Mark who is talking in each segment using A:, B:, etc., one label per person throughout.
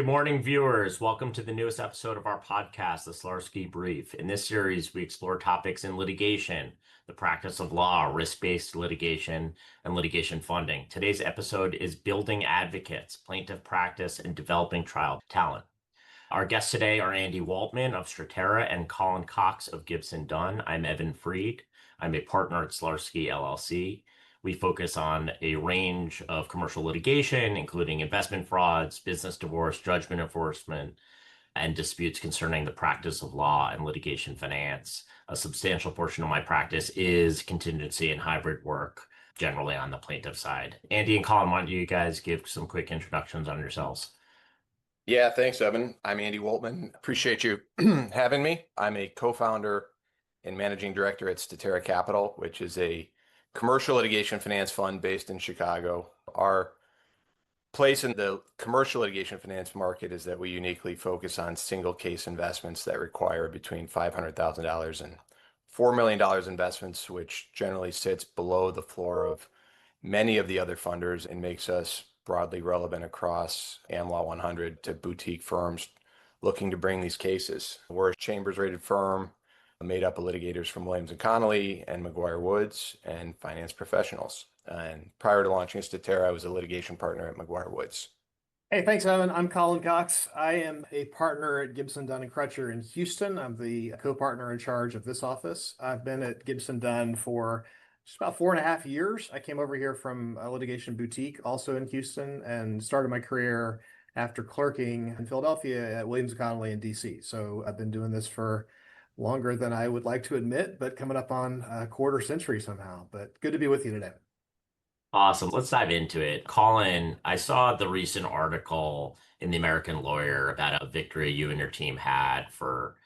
A: Good morning, viewers. Welcome to the newest episode of our podcast, the Slarskey Brief. In this series, we explore topics in litigation, the practice of law, risk-based litigation, and litigation funding. Today's episode is Building Advocates, Plaintiff Practice, and Developing Trial Talent. Our guests today are Andy Woltman of Statera and Collin Cox of Gibson Dunn. I'm Evan Freed. I'm a partner at Slarskey LLC. We focus on a range of commercial litigation, including investment frauds, business divorce, judgment enforcement, and disputes concerning the practice of law and litigation finance. A substantial portion of my practice is contingency and hybrid work, generally on the plaintiff side. Andy and Collin, why don't you guys give some quick introductions on yourselves?
B: Yeah, thanks, Evan. I'm Andy Woltman. Appreciate you having me. I'm a co-founder and managing director at Statera Capital, which is a commercial litigation finance fund based in Chicago. Our place in the commercial litigation finance market is that we uniquely focus on single case investments that require between $500,000 and $4 million investments, which generally sits below the floor of many of the other funders and makes us broadly relevant across AmLaw 100 to boutique firms looking to bring these cases. We're a Chambers rated firm made up of litigators from Williams & Connolly and McGuire Woods and finance professionals. And prior to launching Statera, I was a litigation partner at McGuire Woods.
C: Hey, thanks, Evan. I'm Collin Cox. I am a partner at Gibson Dunn & Crutcher in Houston. I'm the co-partner in charge of this office. I've been at Gibson Dunn for just about 4.5 years. I came over here from a litigation boutique also in Houston and started my career after clerking in Philadelphia at Williams & Connolly in DC. So I've been doing this for longer than I would like to admit, but coming up on a quarter century somehow. But good to be with you today.
A: Awesome. Let's dive into it. Collin, I saw the recent article in the American Lawyer about a victory you and your team had for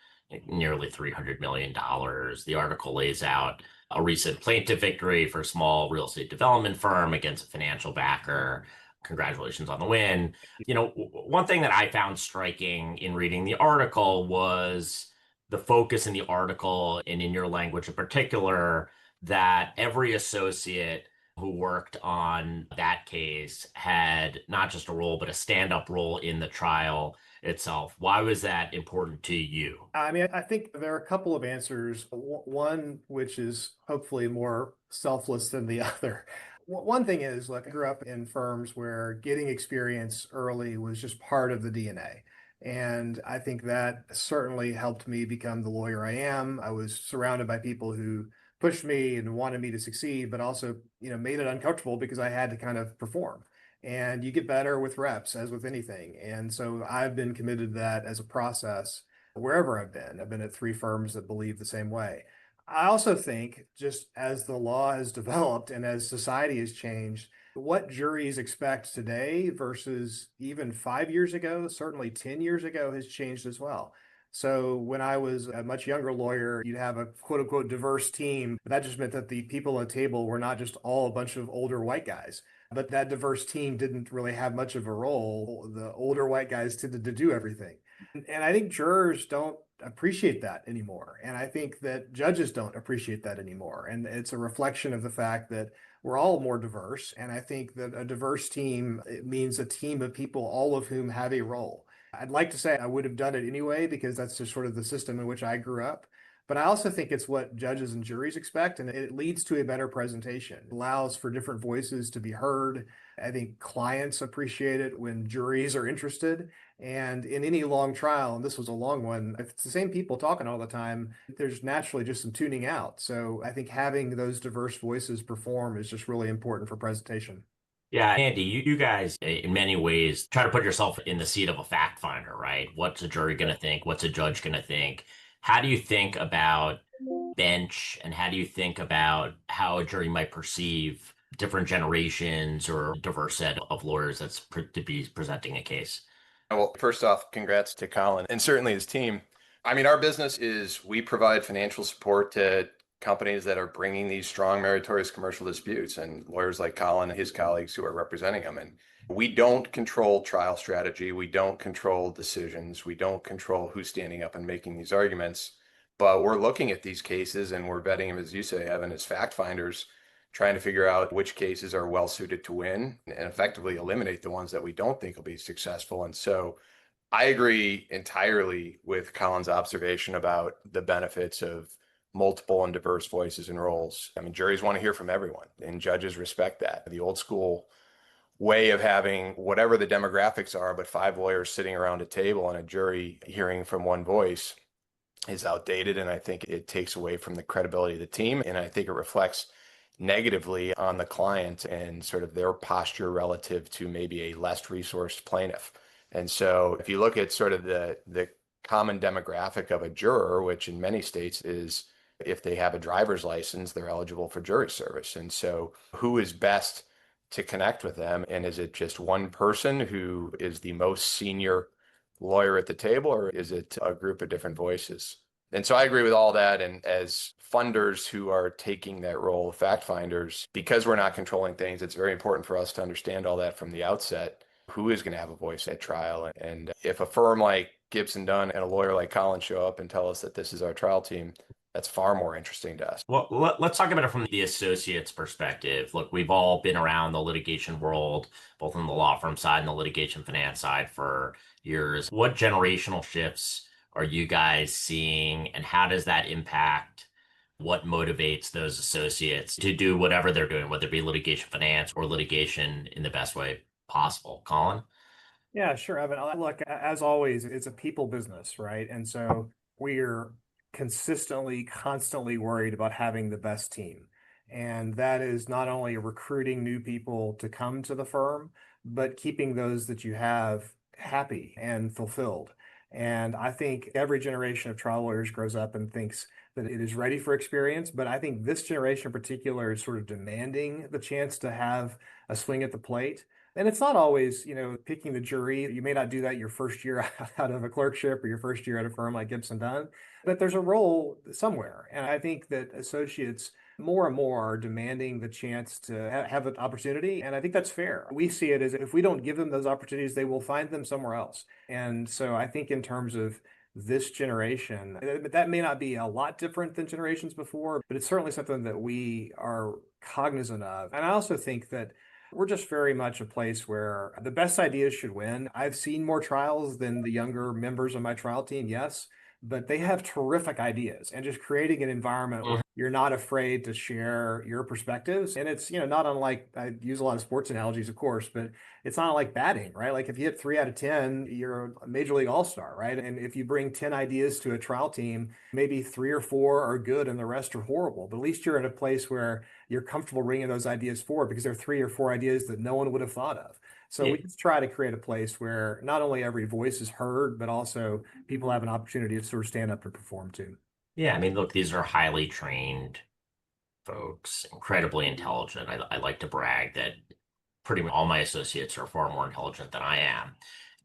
A: nearly $300 million. The article lays out a recent plaintiff victory for a small real estate development firm against a financial backer. Congratulations on the win. One thing that I found striking in reading the article was the focus in the article, and in your language in particular, that every associate who worked on that case had not just a role, but a stand-up role in the trial itself. Why was that important to you?
C: I think there are a couple of answers. One, which is hopefully more selfless than the other. One thing is, look, I grew up in firms where getting experience early was just part of the DNA. And I think that certainly helped me become the lawyer I am. I was surrounded by people who pushed me and wanted me to succeed, but also, made it uncomfortable because I had to kind of perform. And you get better with reps, as with anything. And so I've been committed to that as a process wherever I've been. I've been at 3 firms that believe the same way. I also think, just as the law has developed and as society has changed, what juries expect today versus even 5 years ago, certainly 10 years ago, has changed as well. So when I was a much younger lawyer, you'd have a quote unquote diverse team. That just meant that the people at the table were not just all a bunch of older white guys, but that diverse team didn't really have much of a role. The older white guys tended to do everything. And I think jurors don't appreciate that anymore. And I think that judges don't appreciate that anymore. And it's a reflection of the fact that we're all more diverse. And I think that a diverse team, it means a team of people, all of whom have a role. I'd like to say I would have done it anyway, because that's just sort of the system in which I grew up. But I also think it's what judges and juries expect, and it leads to a better presentation. It allows for different voices to be heard. I think clients appreciate it when juries are interested. And in any long trial, and this was a long one, if it's the same people talking all the time, there's naturally just some tuning out. So I think having those diverse voices perform is just really important for presentation.
A: Yeah, Andy, you guys, in many ways, try to put yourself in the seat of a fact finder, right? What's a jury going to think? What's a judge going to think? How do you think about bench, and how do you think about how a jury might perceive different generations or a diverse set of lawyers that's to be presenting a case?
B: Well, first off, congrats to Collin and certainly his team. Our business is we provide financial support to companies that are bringing these strong meritorious commercial disputes, and lawyers like Collin and his colleagues who are representing them. And we don't control trial strategy. We don't control decisions. We don't control who's standing up and making these arguments. But we're looking at these cases and we're vetting them, as you say, Evan, as fact finders, trying to figure out which cases are well suited to win and effectively eliminate the ones that we don't think will be successful. And so I agree entirely with Colin's observation about the benefits of multiple and diverse voices and roles. I mean, juries want to hear from everyone, and judges respect that. The old school way of having whatever the demographics are, but 5 lawyers sitting around a table and a jury hearing from one voice is outdated. And I think it takes away from the credibility of the team. And I think it reflects negatively on the client and sort of their posture relative to maybe a less resourced plaintiff. And so if you look at sort of the common demographic of a juror, which in many states is if they have a driver's license, they're eligible for jury service. And so who is best to connect with them? And is it just one person who is the most senior lawyer at the table, or is it a group of different voices? And so I agree with all that. And as funders who are taking that role of fact finders, because we're not controlling things, it's very important for us to understand all that from the outset. Who is going to have a voice at trial? And if a firm like Gibson Dunn and a lawyer like Collin show up and tell us that this is our trial team, that's far more interesting to us.
A: Well, let's talk about it from the associate's perspective. Look, we've all been around the litigation world, both on the law firm side and the litigation finance side for years. What generational shifts are you guys seeing, and how does that impact what motivates those associates to do whatever they're doing, whether it be litigation finance or litigation in the best way possible? Collin?
C: Yeah, sure, Evan. Look, as always, it's a people business, right? And so we're consistently, constantly worried about having the best team. And that is not only recruiting new people to come to the firm, but keeping those that you have happy and fulfilled. And I think every generation of trial lawyers grows up and thinks that it is ready for experience. But I think this generation in particular is sort of demanding the chance to have a swing at the plate. And it's not always, picking the jury. You may not do that your first year out of a clerkship or your first year at a firm like Gibson Dunn, but there's a role somewhere. And I think that associates more and more are demanding the chance to have an opportunity. And I think that's fair. We see it as if we don't give them those opportunities, they will find them somewhere else. And so I think in terms of this generation, that may not be a lot different than generations before, but it's certainly something that we are cognizant of. And I also think that we're just very much a place where the best ideas should win. I've seen more trials than the younger members of my trial team, yes, but they have terrific ideas, and just creating an environment where you're not afraid to share your perspectives. And it's, not unlike, I use a lot of sports analogies, of course, but it's not like batting, right? Like if you hit 3 out of 10, you're a major league all-star, right? And if you bring 10 ideas to a trial team, maybe 3 or 4 are good and the rest are horrible. But at least you're in a place where you're comfortable bringing those ideas forward because there are 3 or 4 ideas that no one would have thought of. So
A: Yeah.
C: we just try to create a place where not only every voice is heard, but also people have an opportunity to sort of stand up and perform too.
A: Yeah, I mean, look, these are highly trained folks, incredibly intelligent. I like to brag that pretty much all my associates are far more intelligent than I am.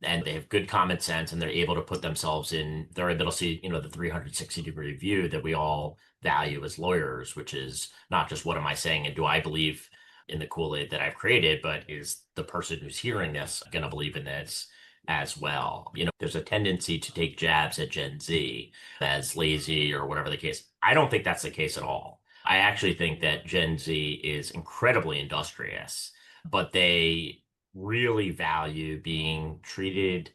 A: And they have good common sense, and they're able to put themselves in, they're able to see, the 360-degree view that we all value as lawyers, which is not just what am I saying and do I believe in the Kool-Aid that I've created, but is the person who's hearing this going to believe in this as well? There's a tendency to take jabs at Gen Z as lazy or whatever the case. I don't think that's the case at all. I actually think that Gen Z is incredibly industrious, but they really value being treated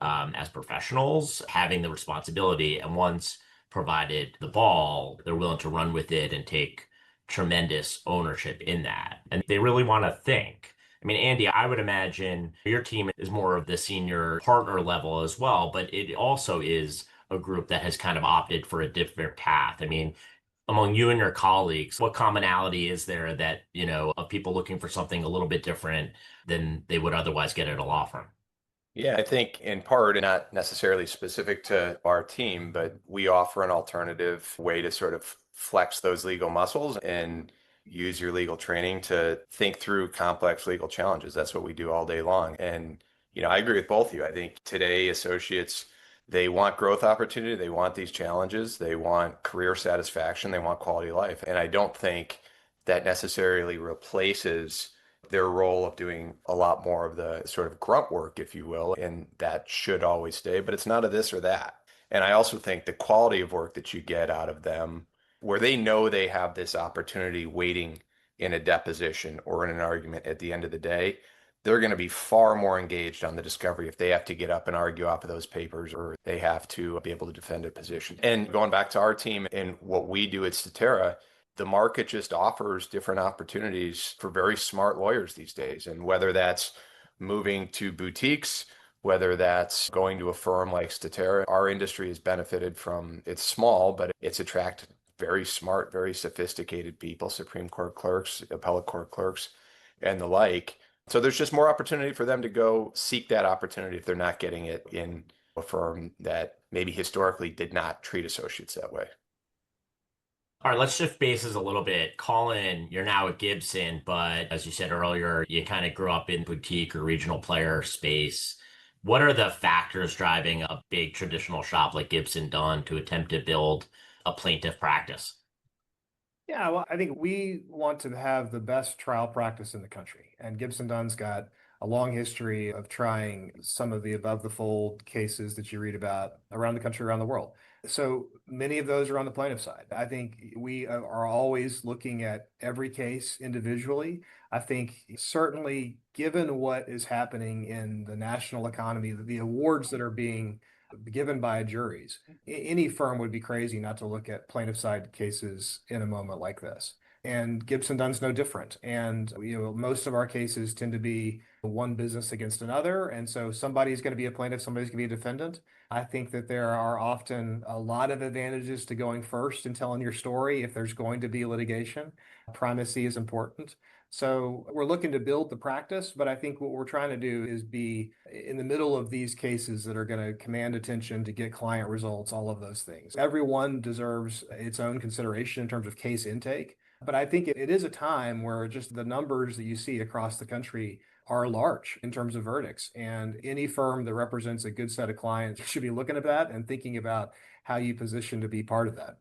A: as professionals, having the responsibility, and once provided the ball, they're willing to run with it and take tremendous ownership in that. And they really want to think. I mean, Andy, I would imagine your team is more of the senior partner level as well, but it also is a group that has kind of opted for a different path. I mean, among you and your colleagues, what commonality is there that, of people looking for something a little bit different than they would otherwise get at a law firm?
B: Yeah, I think in part, not necessarily specific to our team, but we offer an alternative way to sort of flex those legal muscles and use your legal training to think through complex legal challenges. That's what we do all day long. And, I agree with both of you. I think today associates, they want growth opportunity. They want these challenges. They want career satisfaction. They want quality of life. And I don't think that necessarily replaces their role of doing a lot more of the sort of grunt work, if you will, and that should always stay, but it's not a this or that. And I also think the quality of work that you get out of them, where they know they have this opportunity waiting in a deposition or in an argument at the end of the day, they're going to be far more engaged on the discovery if they have to get up and argue off of those papers or they have to be able to defend a position. And going back to our team and what we do at Statera, the market just offers different opportunities for very smart lawyers these days. And whether that's moving to boutiques, whether that's going to a firm like Statera, our industry has benefited from, it's small, but it's attracted very smart, very sophisticated people, Supreme Court clerks, appellate court clerks, and the like. So there's just more opportunity for them to go seek that opportunity if they're not getting it in a firm that maybe historically did not treat associates that way.
A: All right, let's shift bases a little bit. Collin, you're now at Gibson, but as you said earlier, you kind of grew up in boutique or regional player space. What are the factors driving a big traditional shop like Gibson Dunn to attempt to build a plaintiff practice?
C: Yeah, well, I think we want to have the best trial practice in the country. And Gibson Dunn's got a long history of trying some of the above the fold cases that you read about around the country, around the world. So many of those are on the plaintiff side. I think we are always looking at every case individually. I think certainly given what is happening in the national economy, the awards that are being given by juries, any firm would be crazy not to look at plaintiff side cases in a moment like this. And Gibson Dunn's no different. And most of our cases tend to be one business against another. And so somebody's going to be a plaintiff, somebody's going to be a defendant. I think that there are often a lot of advantages to going first and telling your story if there's going to be litigation. Primacy is important. So we're looking to build the practice, but I think what we're trying to do is be in the middle of these cases that are going to command attention to get client results, all of those things. Everyone deserves its own consideration in terms of case intake. But I think it is a time where just the numbers that you see across the country are large in terms of verdicts. And any firm that represents a good set of clients should be looking at that and thinking about how you position to be part of that.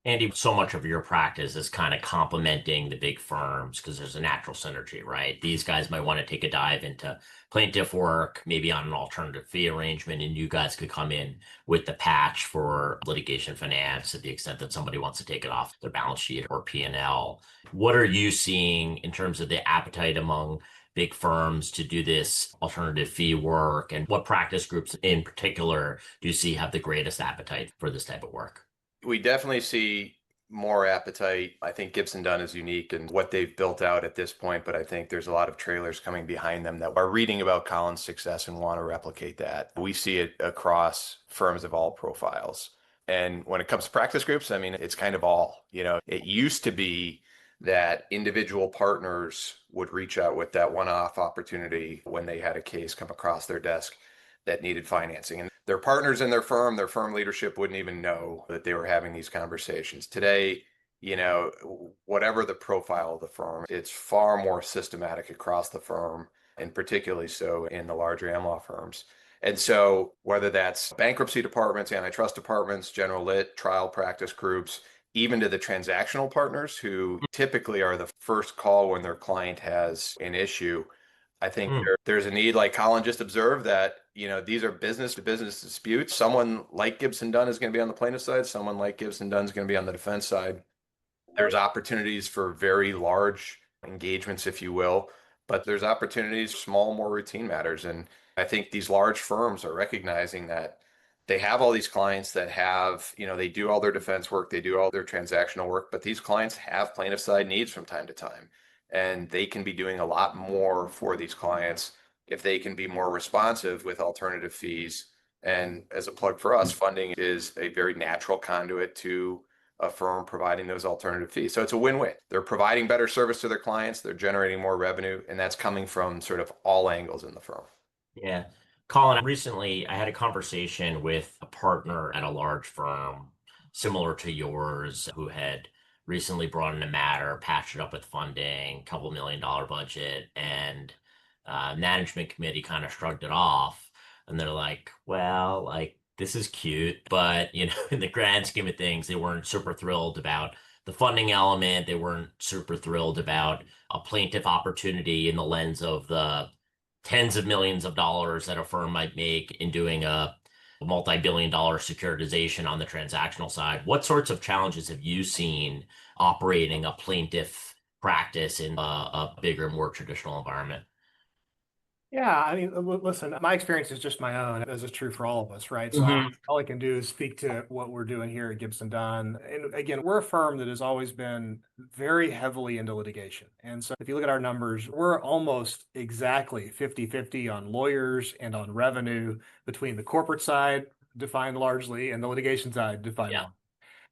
A: Andy, so much of your practice is kind of complementing the big firms because there's a natural synergy, right? These guys might want to take a dive into plaintiff work, maybe on an alternative fee arrangement, and you guys could come in with the patch for litigation finance to the extent that somebody wants to take it off their balance sheet or P&L. What are you seeing in terms of the appetite among big firms to do this alternative fee work? And what practice groups in particular do you see have the greatest appetite for this type of work?
B: We definitely see more appetite. I think Gibson Dunn is unique in what they've built out at this point, but I think there's a lot of trailers coming behind them that are reading about Collin's success and want to replicate that. We see it across firms of all profiles. And when it comes to practice groups, I mean, it's kind of all, it used to be that individual partners would reach out with that one-off opportunity when they had a case come across their desk that needed financing. And their partners in their firm leadership wouldn't even know that they were having these conversations. Today, whatever the profile of the firm, it's far more systematic across the firm, and particularly so in the larger am law firms. And so whether that's bankruptcy departments, antitrust departments, general lit, trial practice groups, even to the transactional partners who typically are the first call when their client has an issue, I think there's a need, like Collin just observed, that these are business to business disputes. Someone like Gibson Dunn is going to be on the plaintiff side. Someone like Gibson Dunn is going to be on the defense side. There's opportunities for very large engagements, if you will, but there's opportunities for small, more routine matters. And I think these large firms are recognizing that they have all these clients that have, they do all their defense work, they do all their transactional work, but these clients have plaintiff side needs from time to time. And they can be doing a lot more for these clients if they can be more responsive with alternative fees. And as a plug for us, funding is a very natural conduit to a firm providing those alternative fees. So it's a win-win. They're providing better service to their clients, they're generating more revenue, and that's coming from sort of all angles in the firm.
A: Yeah. Collin, recently I had a conversation with a partner at a large firm similar to yours who had recently brought in a matter, patched it up with funding, $2 million budget, and management committee kind of shrugged it off. And they're like, well, like, this is cute, but, in the grand scheme of things, they weren't super thrilled about the funding element. They weren't super thrilled about a plaintiff opportunity in the lens of the tens of millions of dollars that a firm might make in doing a multi-billion-dollar securitization on the transactional side. What sorts of challenges have you seen operating a plaintiff practice in a bigger, more traditional environment?
C: Yeah, I mean, listen, my experience is just my own, as is true for all of us, right? So
A: Hmm.
C: all I can do is speak to what we're doing here at Gibson Dunn. And again, we're a firm that has always been very heavily into litigation. And so if you look at our numbers, we're almost exactly 50-50 on lawyers and on revenue between the corporate side, defined largely, and the litigation side, defined
A: Yeah.
C: largely.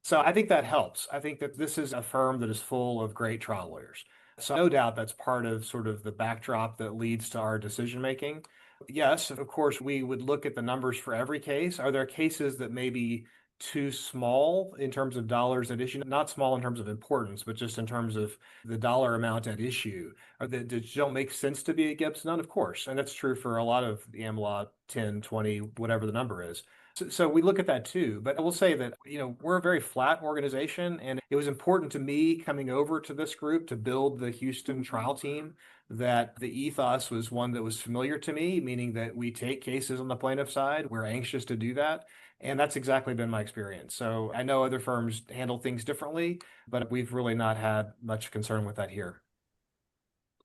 C: So I think that helps. I think that this is a firm that is full of great trial lawyers. So no doubt that's part of sort of the backdrop that leads to our decision making. Yes, of course, we would look at the numbers for every case. Are there cases that may be too small in terms of dollars at issue? Not small in terms of importance, but just in terms of the dollar amount at issue, or that don't make sense to be a Gibson? Of course. And that's true for a lot of the AmLaw 10, 20, whatever the number is. So we look at that too. But I will say that, we're a very flat organization, and it was important to me coming over to this group to build the Houston trial team that the ethos was one that was familiar to me, meaning that we take cases on the plaintiff side. We're anxious to do that. And that's exactly been my experience. So I know other firms handle things differently, but we've really not had much concern with that here.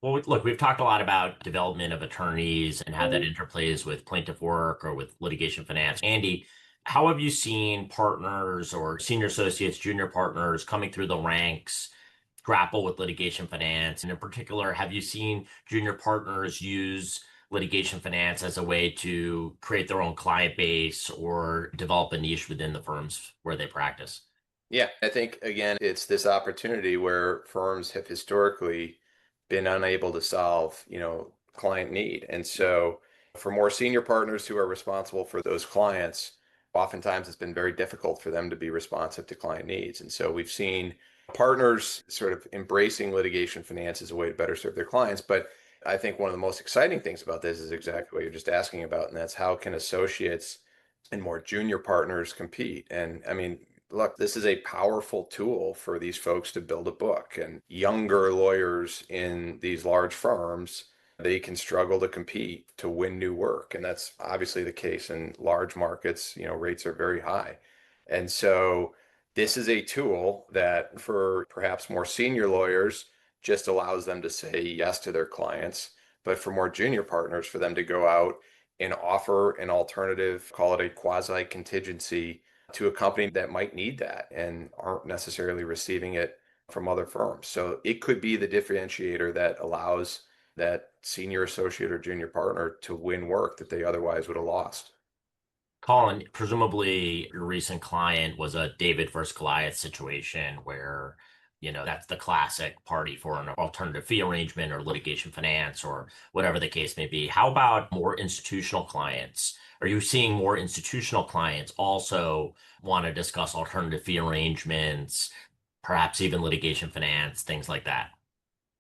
A: Well, look, we've talked a lot about development of attorneys and how that interplays with plaintiff work or with litigation finance. Andy, how have you seen partners or senior associates, junior partners coming through the ranks grapple with litigation finance? And in particular, have you seen junior partners use litigation finance as a way to create their own client base or develop a niche within the firms where they practice?
B: Yeah, I think again, it's this opportunity where firms have historically been unable to solve, client need. And so for more senior partners who are responsible for those clients, oftentimes it's been very difficult for them to be responsive to client needs. And so we've seen partners sort of embracing litigation finance as a way to better serve their clients. But I think one of the most exciting things about this is exactly what you're just asking about, and that's how can associates and more junior partners compete. And I mean, look, this is a powerful tool for these folks to build a book. And younger lawyers in these large firms, they can struggle to compete to win new work. And that's obviously the case in large markets. Rates are very high. And so this is a tool that for perhaps more senior lawyers just allows them to say yes to their clients. But for more junior partners, for them to go out and offer an alternative, call it a quasi contingency to a company that might need that and aren't necessarily receiving it from other firms. So it could be the differentiator that allows that senior associate or junior partner to win work that they otherwise would have lost.
A: Colin, presumably your recent client was a David versus Goliath situation where, that's the classic party for an alternative fee arrangement or litigation finance or whatever the case may be. How about more institutional clients? Are you seeing more institutional clients also want to discuss alternative fee arrangements, perhaps even litigation finance, things like that?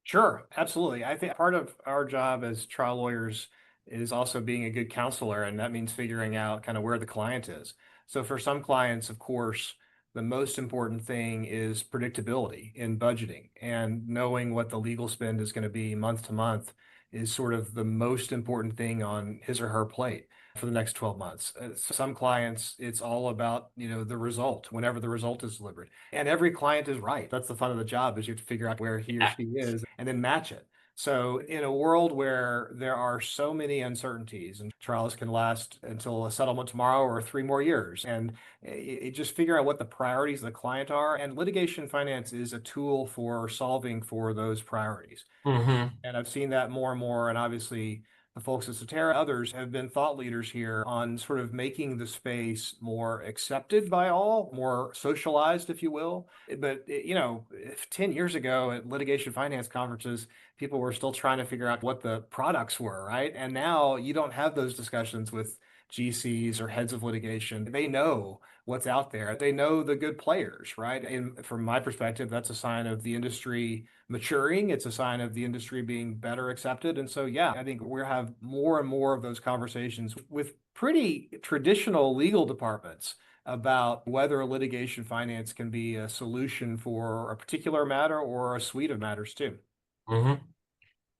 C: Sure, absolutely. I think part of our job as trial lawyers is also being a good counselor, and that means figuring out kind of where the client is. So for some clients, of course, the most important thing is predictability in budgeting, and knowing what the legal spend is going to be month to month is sort of the most important thing on his or her plate for the next 12 months. Some clients, it's all about, the result, whenever the result is delivered. And every client is right. That's the fun of the job, is you have to figure out where he or she is and then match it. So in a world where there are so many uncertainties and trials can last until a settlement tomorrow or 3 more years, and just figure out what the priorities of the client are. And litigation finance is a tool for solving for those priorities.
A: Hmm.
C: And I've seen that more and more. And obviously, the folks at Statera, others have been thought leaders here on sort of making the space more accepted by all, more socialized, if you will. But, if 10 years ago at litigation finance conferences, people were still trying to figure out what the products were, right? And now you don't have those discussions with GCs or heads of litigation. They know what's out there. They know the good players, right? And from my perspective, that's a sign of the industry maturing. It's a sign of the industry being better accepted. And so, yeah, I think we have more and more of those conversations with pretty traditional legal departments about whether litigation finance can be a solution for a particular matter or a suite of matters too.
A: Hmm.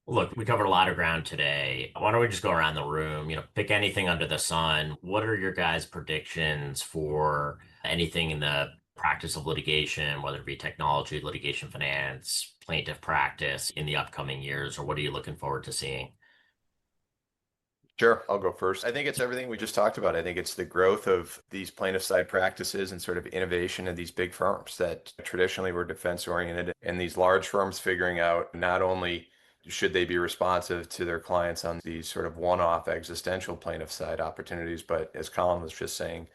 A: Look, we covered a lot of ground today. Why don't we just go around the room, pick anything under the sun. What are your guys' predictions for anything in the practice of litigation, whether it be technology, litigation finance, plaintiff practice in the upcoming years, or what are you looking forward to seeing?
B: Sure, I'll go first. I think it's everything we just talked about. I think it's the growth of these plaintiff side practices and sort of innovation of these big firms that traditionally were defense oriented, and these large firms figuring out not only should they be responsive to their clients on these sort of one-off existential plaintiff side opportunities, but as Collin was just saying,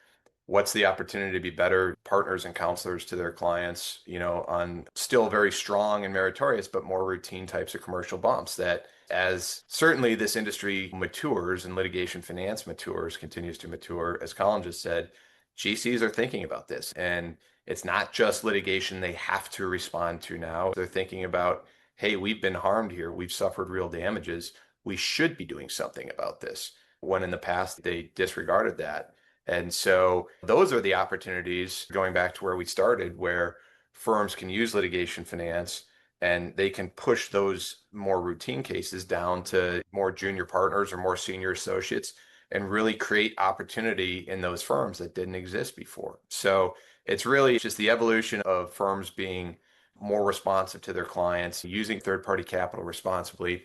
B: what's the opportunity to be better partners and counselors to their clients, on still very strong and meritorious, but more routine types of commercial bumps that as certainly this industry matures and litigation finance matures, continues to mature, as Collin just said, GCs are thinking about this. And it's not just litigation they have to respond to now. They're thinking about, hey, we've been harmed here. We've suffered real damages. We should be doing something about this. When in the past they disregarded that. And so those are the opportunities, going back to where we started, where firms can use litigation finance and they can push those more routine cases down to more junior partners or more senior associates and really create opportunity in those firms that didn't exist before. So it's really just the evolution of firms being more responsive to their clients, using third-party capital responsibly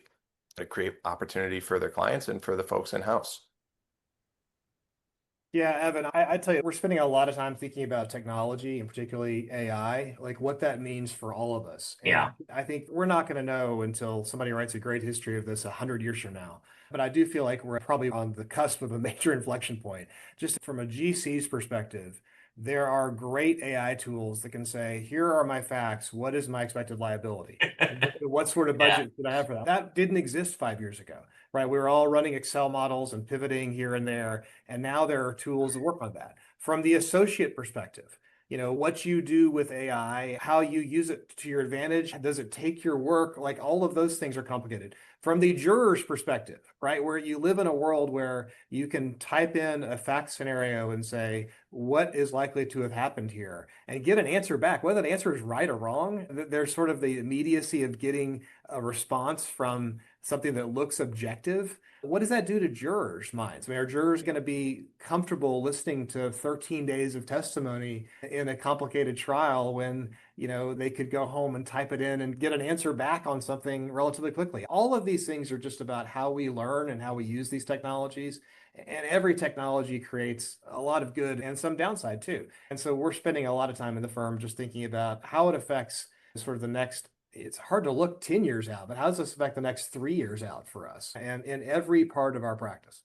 B: to create opportunity for their clients and for the folks in-house.
C: Yeah, Evan, I tell you, we're spending a lot of time thinking about technology and particularly AI, like what that means for all of us. And
A: Yeah.
C: I think we're not going to know until somebody writes a great history of this 100 years from now. But I do feel like we're probably on the cusp of a major inflection point. Just from a GC's perspective, there are great AI tools that can say, here are my facts. What is my expected liability? What sort of
A: Yeah.
C: budget should I have for that? That didn't exist 5 years ago, right? We were all running Excel models and pivoting here and there. And now there are tools that work on that. From the associate perspective, what you do with AI, how you use it to your advantage, does it take your work? Like all of those things are complicated. From the juror's perspective, right, where you live in a world where you can type in a fact scenario and say, what is likely to have happened here, and get an answer back, whether the answer is right or wrong. There's sort of the immediacy of getting a response from something that looks objective. What does that do to jurors' minds? I mean, are jurors going to be comfortable listening to 13 days of testimony in a complicated trial when, they could go home and type it in and get an answer back on something relatively quickly? All of these things are just about how we learn and how we use these technologies. And every technology creates a lot of good and some downside too. And so we're spending a lot of time in the firm just thinking about how it affects sort of the next. It's hard to look 10 years out, but how does this affect the next 3 years out for us and in every part of our practice?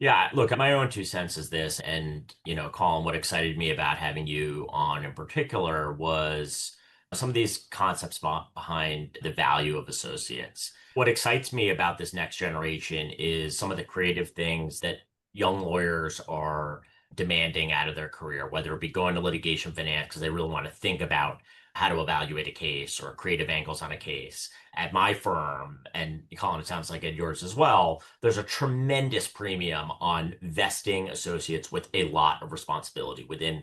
A: Yeah, look, my own 2 cents is this, and Colin, what excited me about having you on in particular was some of these concepts behind the value of associates. What excites me about this next generation is some of the creative things that young lawyers are demanding out of their career, whether it be going to litigation finance because they really want to think about how to evaluate a case or creative angles on a case. At my firm, and Colin, it sounds like at yours as well, there's a tremendous premium on vesting associates with a lot of responsibility. Within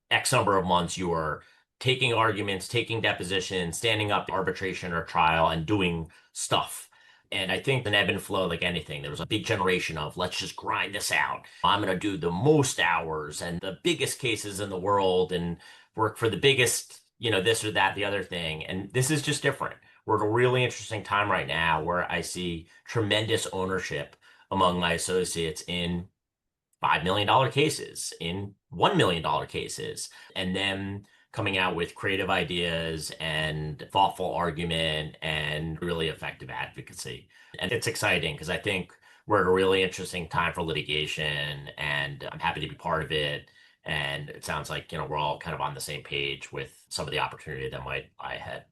A: X number of months, you are taking arguments, taking depositions, standing up arbitration or trial, and doing stuff. And I think an ebb and flow, like anything, there was a big generation of let's just grind this out. I'm going to do the most hours and the biggest cases in the world and work for the biggest, this or that, the other thing. And this is just different. We're at a really interesting time right now where I see tremendous ownership among my associates in $5 million cases, in $1 million cases, and then coming out with creative ideas and thoughtful argument and really effective advocacy. And it's exciting because I think we're at a really interesting time for litigation, and I'm happy to be part of it. And it sounds like, we're all kind of on the same page with some of the opportunity that might lie ahead.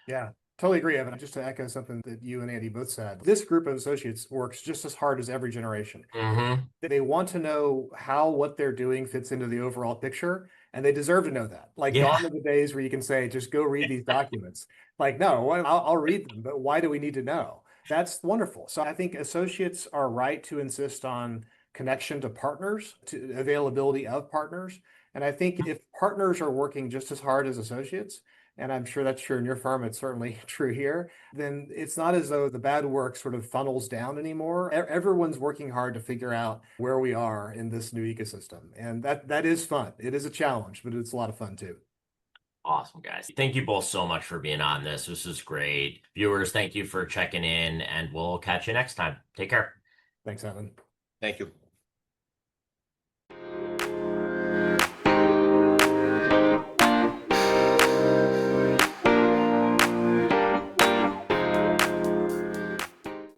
C: Yeah, totally agree, Evan. Just to echo something that you and Andy both said, this group of associates works just as hard as every generation.
A: Mm-hmm.
C: They want to know how what they're doing fits into the overall picture, and they deserve to know that. Like,
A: Yeah.
C: gone are the days where you can say, just go read these documents. Like, no, well, I'll read them, but why do we need to know? That's wonderful. So I think associates are right to insist on connection to partners, to availability of partners. And I think if partners are working just as hard as associates, and I'm sure that's true in your firm, it's certainly true here, then it's not as though the bad work sort of funnels down anymore. Everyone's working hard to figure out where we are in this new ecosystem. And that is fun. It is a challenge, but it's a lot of fun too.
A: Awesome, guys. Thank you both so much for being on this. This is great. Viewers, thank you for checking in, and we'll catch you next time. Take care.
C: Thanks, Evan.
B: Thank you.